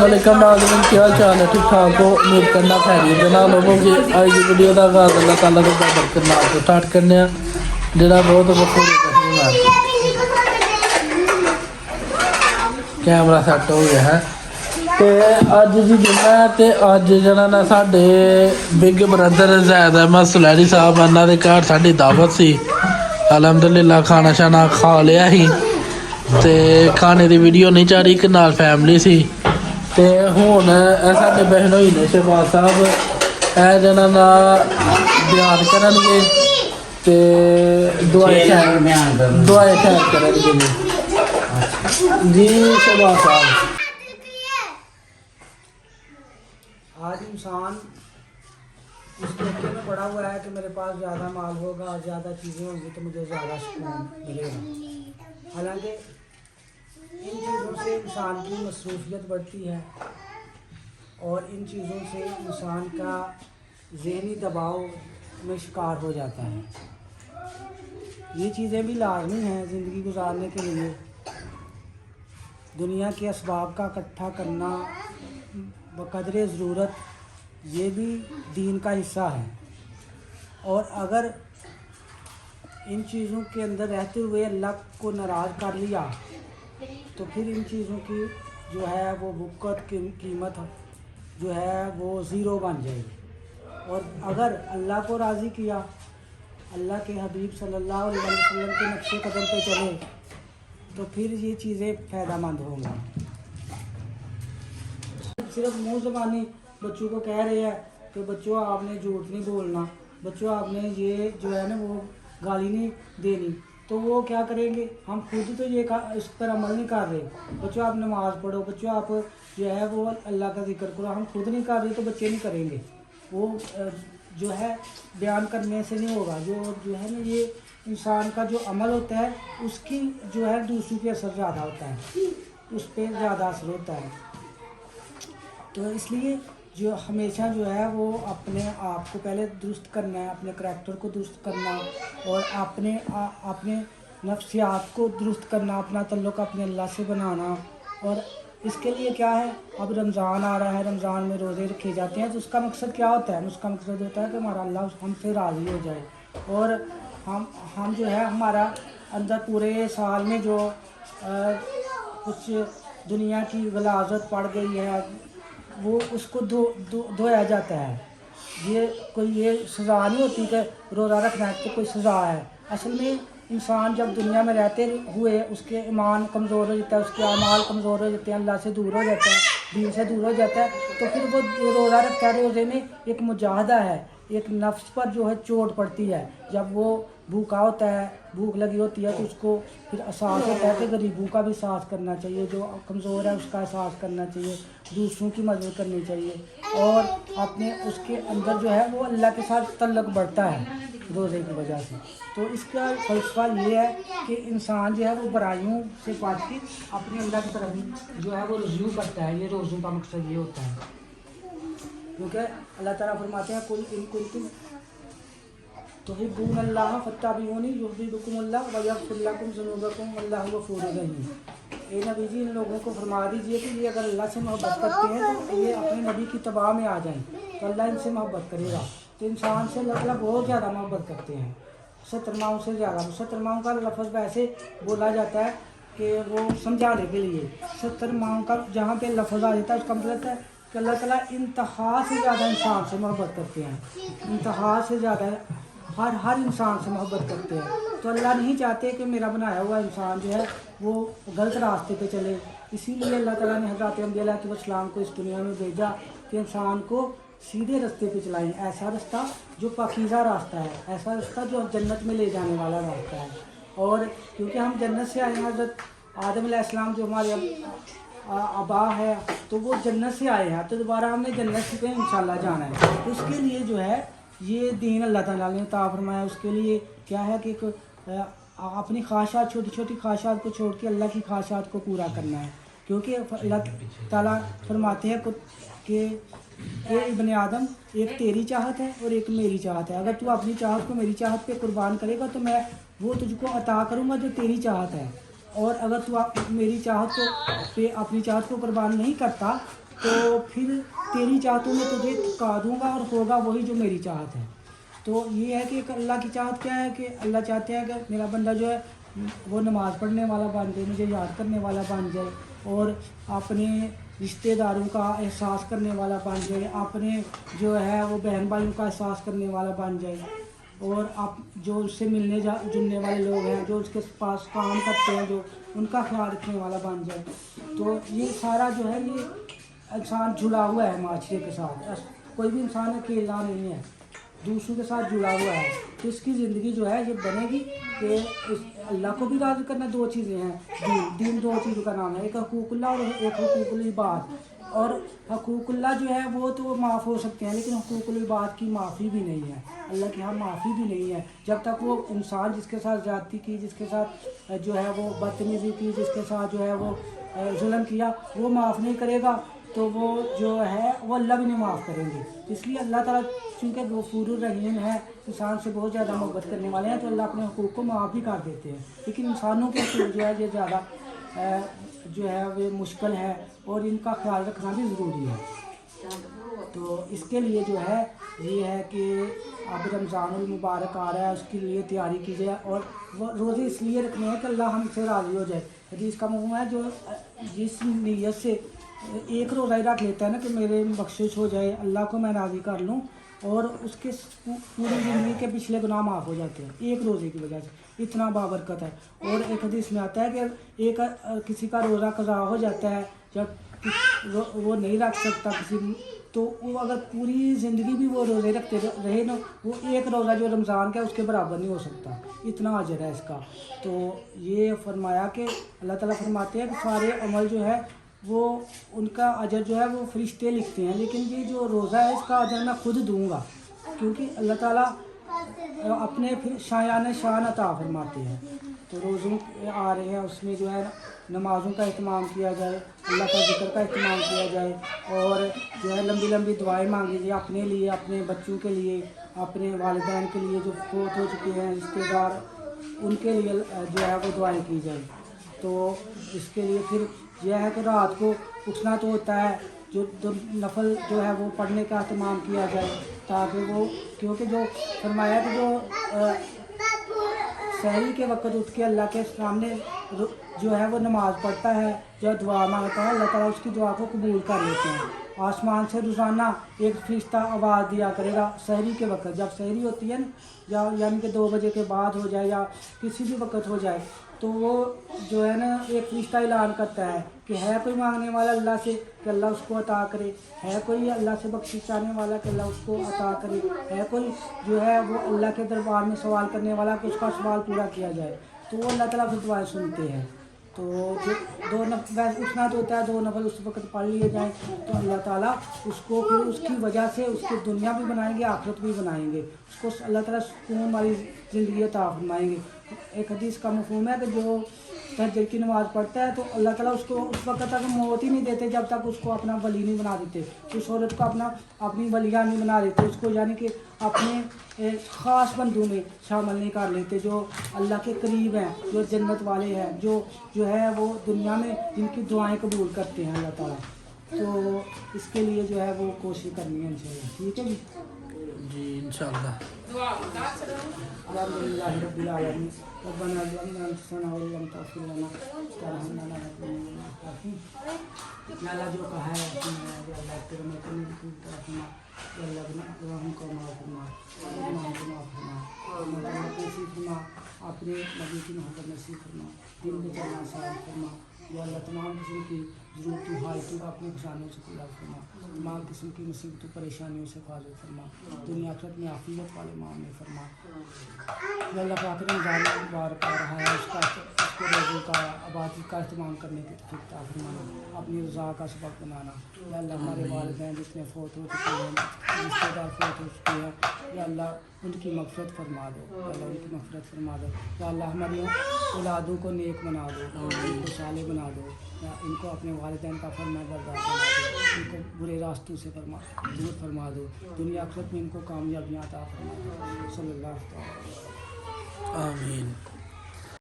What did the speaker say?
वालेकुम नाज़रीन, क्या हाल चाल है? ठीक ठाक हो? उम्मीद करना खैरियत दे नाल होवोगे। आज की वीडियो का आगाज़ अल्लाह ताला के बरकत नाल तो स्टार्ट करने आ जिहड़ा बहुत मशहूर है। कैमरा सैट हो गया है ते अज जी दिन है ते अज जिहड़ा ना साडे बिग ब्रदर ज़ैद अहमद सुलैनी साहब इन्हां दे घर साडी दावत सी। अलहमदुलिल्लाह खाना शाना खा लिया ही ते खाने की वीडियो नहीं चाह रही कि नाल फैमिली सी ते हुण साडे बहनोई ने शहबाज साहब जिन्हां दा बयान करनगे ते दुआएं खैर करनगे जी शहबाज साहब। आज इंसान इस तरीके में पड़ा हुआ है कि मेरे पास ज़्यादा माल होगा और ज़्यादा चीज़ें होंगी तो मुझे ज़्यादा सुकून मिलेगा। हालांकि इन चीज़ों से इंसान की मसरूफियत बढ़ती है और इन चीज़ों से इंसान का ज़हनी दबाव में शिकार हो जाता है। ये चीज़ें भी लाजमी हैं ज़िंदगी गुजारने के लिए। दुनिया के असबाब का इकट्ठा करना बक़दरे ज़रूरत ये भी दीन का हिस्सा है। और अगर इन चीज़ों के अंदर रहते हुए अल्लाह को नाराज़ कर लिया तो फिर इन चीज़ों की जो है वो बुक़्क़त की कीमत जो है वो ज़ीरो बन जाएगी। और अगर अल्लाह को राज़ी किया, अल्लाह के हबीब सल्लल्लाहु अलैहि वसल्लम के नक्शे कदम पे चले तो फिर ये चीज़ें फ़ायदेमंद होंगी। सिर्फ मुँह ज़बानी बच्चों को कह रहे हैं कि बच्चों आपने झूठ नहीं बोलना, बच्चों आपने ये जो है ना वो गाली नहीं देनी, तो वो क्या करेंगे? हम खुद तो ये इस पर अमल नहीं कर रहे। बच्चों आप नमाज़ पढ़ो, बच्चों आप जो है वो अल्लाह का जिक्र करो, हम खुद नहीं कर रहे तो बच्चे नहीं करेंगे। वो जो है बयान करने से नहीं होगा। जो है ना ये इंसान का जो अमल होता है उसकी जो है दूसरों पे असर ज़्यादा होता है, उस पर ज़्यादा असर होता है। तो इसलिए जो हमेशा जो है वो अपने आप को पहले दुरुस्त करना है, अपने करैक्टर को दुरुस्त करना और अपने नफ्सियात को दुरुस्त करना, अपना तल्लुक़ अपने अल्लाह से बनाना। और इसके लिए क्या है, अब रमज़ान आ रहा है, रमज़ान में रोज़े रखे जाते हैं तो उसका मकसद क्या होता है? उसका मकसद होता है कि हमारा अल्लाह हमसे राज़ी हो जाए और हम जो है हमारा अंदर पूरे साल में जो कुछ दुनिया की गलाज़त पड़ गई है वो उसको धोया जाता है। ये सज़ा नहीं होती कि रोज़ा रखना है तो कोई सज़ा है। असल में इंसान जब दुनिया में रहते हुए उसके ईमान कमज़ोर हो जाता है, उसके अमाल कमज़ोर हो जाते हैं, अल्लाह से दूर हो जाता है, दीन से दूर हो जाता है, तो फिर वो रोज़ा रखता है। रोज़े में एक मुजाहदा है, एक नफ्स पर जो है चोट पड़ती है। जब वो भूखा होता है, भूख लगी होती है तो उसको फिर एहसास होता है कि गरीबों का भी एहसास करना चाहिए, जो कमज़ोर है उसका एहसास करना चाहिए, दूसरों की मदद करनी चाहिए और अपने उसके अंदर जो है वो अल्लाह के साथ तल्लुक़ बढ़ता है रोज़े की वजह से। तो इसका फ़लसफ़ा ये है कि इंसान जो है वो बुराइयों से बच के अपने अल्लाह की तरफ जो है वो रुजू करता है। ये रोज़ों का मकसद ये होता है, क्योंकि अल्लाह ताला फरमाते हैं कुल इन कुंतुम तुहिब्बून अल्लाह फत्तबिऊनी युहब्बिबकुमुल्लाह व यग़फिर लकुम ज़ुनूबकुम वल्लाहु गफ़ूरुर रहीम। ए नबी जी, इन लोगों को फरमा दीजिए कि ये अगर अल्लाह से मोहब्बत करते हैं तो ये अपने नबी की तबाह में आ जाएं तो अल्लाह इनसे मोहब्बत करेगा। तो इंसान से अल्लाह ताला बहुत ज़्यादा मोहब्बत करते हैं, 70 माओं से ज़्यादा। 70 माओं का लफ्ज़ वैसे बोला जाता है कि वो समझाने के लिए 70 माओं का जहाँ पे लफ्ज़ आ जाता है उसका मतलब है कि अल्लाह ताला इंतहा से ज़्यादा इंसान से मोहब्बत करते हैं, इंतहा से ज़्यादा हर इंसान से मोहब्बत करते हैं। तो अल्लाह नहीं चाहते कि मेरा बनाया हुआ इंसान जो है वो गलत रास्ते पे चले। इसीलिए अल्लाह ताला ने हज़रत अंबिया अलैहिस्सलाम को इस दुनिया में भेजा कि इंसान को सीधे रास्ते पे चलाएं, ऐसा रास्ता जो पाकीज़ा रास्ता है, ऐसा रास्ता जो जन्नत में ले जाने वाला रास्ता है। और क्योंकि हम जन्नत से आए हैं, हज़रत आदम अलैहिस्सलाम जो हमारे आबा है तो वो जन्नत से आए हैं, तो दोबारा हमने जन्नत पे इंशाल्लाह जाना है। तो उसके लिए जो है ये दीन अल्लाह ताला ने अता फरमाया। उसके लिए क्या है कि अपनी ख्वाहिशात, छोटी छोटी ख्वाहिशात को छोड़ के अल्लाह की ख्वाहिशात को पूरा करना है। क्योंकि अल्लाह ताला फरमाते हैं कि इब्ने आदम, एक तेरी चाहत है और एक मेरी चाहत है। अगर तू अपनी चाहत को मेरी चाहत पे कुर्बान करेगा तो मैं वो तुझको अता करूँगा जो तेरी चाहत है, और अगर तू मेरी चाहत को पे अपनी चाहत को कुर्बान नहीं करता तो फिर तेरी चाहतों में तुझे थका दूंगा और होगा वही जो मेरी चाहत है। तो ये है कि एक अल्लाह की चाहत क्या है कि अल्लाह चाहते हैं कि मेरा बंदा जो है वो नमाज़ पढ़ने वाला बन जाए, मुझे याद करने वाला बन जाए, और अपने रिश्तेदारों का एहसास करने वाला बन जाए, अपने जो है वो बहन भाइयों का एहसास करने वाला बन जाए, और आप जो उससे मिलने जुलने वाले लोग हैं, जो उसके पास काम करते हैं, जो उनका ख्याल रखने वाला बन जाए। तो ये सारा जो है ये इंसान जुड़ा हुआ है माशरे के साथ। कोई भी इंसान अकेला नहीं है, दूसरों के साथ जुड़ा हुआ है। तो इसकी ज़िंदगी जो है ये बनेगी कि अल्लाह को भी राज़ी करना। दो चीज़ें हैं, दीन दो चीज़ों का नाम है, एक हकूकुल्लाह और एक हुकूकुल इबाद। और हकूकुल्लाह जो है वो तो माफ़ हो सकते हैं, लेकिन हुकूकुल इबाद की माफ़ी भी नहीं है, अल्लाह के यहाँ माफ़ी भी नहीं है। जब तक वो इंसान जिसके साथ ज़्यादती की, जिसके साथ जो है वो बदतमीज़ी की, जिसके साथ जो है वो जुल्म किया, वो माफ़ नहीं करेगा तो वो जो है वो अल्लाह भी नहीं माफ़ करेंगे। इसलिए अल्लाह ताला चूँकि गफूर रहीम है, इंसान से बहुत ज़्यादा मोहब्बत करने वाले हैं, तो अल्लाह अपने हुकूक को माफ़ भी कर देते हैं। लेकिन इंसानों के हुकूक जो है ये ज़्यादा जो है वो मुश्किल है, और इनका ख्याल रखना भी ज़रूरी है। तो इसके लिए जो है ये है कि अब रमज़ानुल मुबारक आ रहा है, उसके लिए तैयारी कीजिए, और वो रोज़े इसलिए रखने हैं कि अल्लाह हमसे राज़ी हो जाए। हदीस का मफ़हूम है, जो जिस नीयत से एक रोज़ा ही रख लेता है ना कि मेरे बख्शिश हो जाए, अल्लाह को मैं राज़ी कर लूँ, और उसके पूरी ज़िंदगी के पिछले गुनाह माफ़ हो जाते हैं एक रोज़े की वजह से। इतना बाबरकत है। और एक हदीस में आता है कि एक किसी का रोज़ा कज़ा हो जाता है, जब वो नहीं रख सकता किसी, तो वो अगर पूरी ज़िंदगी भी वो रोज़े रखते रहे ना, वो एक रोज़ा जो रमज़ान का है उसके बराबर नहीं हो सकता, इतना अजर है इसका। तो ये फरमाया कि अल्लाह ताला फरमाते हैं कि सारे अमल जो है वो उनका अजर जो है वो फरिश्ते लिखते हैं, लेकिन ये जो रोज़ा है इसका अजर मैं खुद दूंगा, क्योंकि अल्लाह ताला अपने फिर शायान शान अता फरमाते हैं। तो रोज़ों आ रहे हैं, उसमें जो है नमाज़ों का इत्माम किया जाए, अल्लाह का ज़िक्र का इत्माम किया जाए, और जो है लंबी लंबी दुआएं मांगी जाए अपने लिए, अपने बच्चों के लिए, अपने वालिदैन के लिए जो फौत हो चुके हैं रिश्तेदार, उनके लिए जो है वो दुआएं की जाए। तो इसके लिए फिर यह है कि रात को उठना तो होता है, जो नफल जो है वो पढ़ने का इत्माम किया जाए, ताकि वो, क्योंकि जो फरमाया कि जो सहरी के वक्त उठ के अल्लाह के सामने जो है वो नमाज़ पढ़ता है, जो दुआ मांगता है, अल्लाह ताला उसकी दुआ को कबूल कर लेते हैं। आसमान से रोज़ाना एक फरिश्ता आवाज़ दिया करेगा सहरी के वक्त, जब सहरी होती है ना, यानी कि 2 बजे के बाद हो जाए या किसी भी वक्त हो जाए, तो वो जो है ना एक फरिश्ता ऐलान करता है कि है कोई मांगने वाला अल्लाह से कि अल्लाह उसको अता करे, है कोई अल्लाह से बख्शिश चाहने वाला कि अल्लाह उसको अता करे, है कोई जो है वो अल्लाह के दरबार में सवाल करने वाला कि उसका सवाल पूरा किया जाए। तो वो अल्लाह ताला फिर दुआएं सुनते हैं। तो जो वैसे उठना तो होता है, 2 नफल उस वक्त पढ़ लिए जाएँ, तो अल्लाह ताला उसको फिर उसकी वजह से उसकी दुनिया भी बनाएंगे, आखिरत भी बनाएंगे, उसको अल्लाह ताला सुकून वाली ज़िंदगी अता फरमाएंगे। एक हदीस का मफ़हूम है कि जो तहज्जुद की नमाज़ पढ़ता है तो अल्लाह ताला उसको उस वक्त तक मौत ही नहीं देते जब तक उसको अपना वली नहीं बना देते, उस औरत को अपनी वलिया नहीं बना देते, उसको यानी कि अपने ख़ास बंदों में शामिल नहीं कर लेते, जो अल्लाह के करीब हैं, जो जन्नत वाले हैं, जो है वो दुनिया में जिनकी दुआएं कबूल करते हैं अल्लाह ताला। तो इसके लिए जो है वो कोशिश करनी है इंशाल्लाह। ठीक है जी इंशाल्लाह। अल्हम्दुलिल्लाहि रब्बिल आलमीन। रब्बना ज़लमना अनफुसना व लम तग़फिर लना वतरहमना लनकुन्ना मिनल ख़ासिरीन। अल्लाह जो कहा है अल्लाह तेरे में करने की तरफना अल्लाह बना हमको माफ़ फरमा, हमको माफ़ फरमा, नसीब फरमा, अपने नबी की मोहब्बत नसीब फरमा, दिन में चलना आसान फरमा। या अल्लाह तमाम किस्म की ज़रूरतों हाजतों का अपने खजानों से पूरा फरमा, तमाम किस्म की मुसीबतों परेशानियों से हिफाज़त फरमा, दुनिया आखिरत में आफियत वाले मामले फरमा। या अल्लाह पाक रमज़ान मुबारक आ रहा है, उसको रोज़ों का इबादत का इस्तेमाल करने की तौफ़ीक़ अता फरमाना, अपनी रज़ा का सबब बनाना। या अल्लाह हमारे वालिदैन जितने फ़ौत हो चुके हैं, रिश्तेदार फ़ौत हो चुके हैं, या अल्लाह उनकी मग़फ़िरत फरमा दो, या अल्लाह उनकी मग़फ़िरत फरमा दो। या अल्लाह हमारी औलादों को नेक बना दो, इनको साले बना दो, या इनको अपने वालिदैन का फरमाबरदार बना दो, इनको बुरे रास्तों से दूर फरमा दो, दुनिया आखिरत में इनको कामयाबियाँ अता फरमा दो। सल्लल्लाहु अलैहि वसल्लम। आमीन।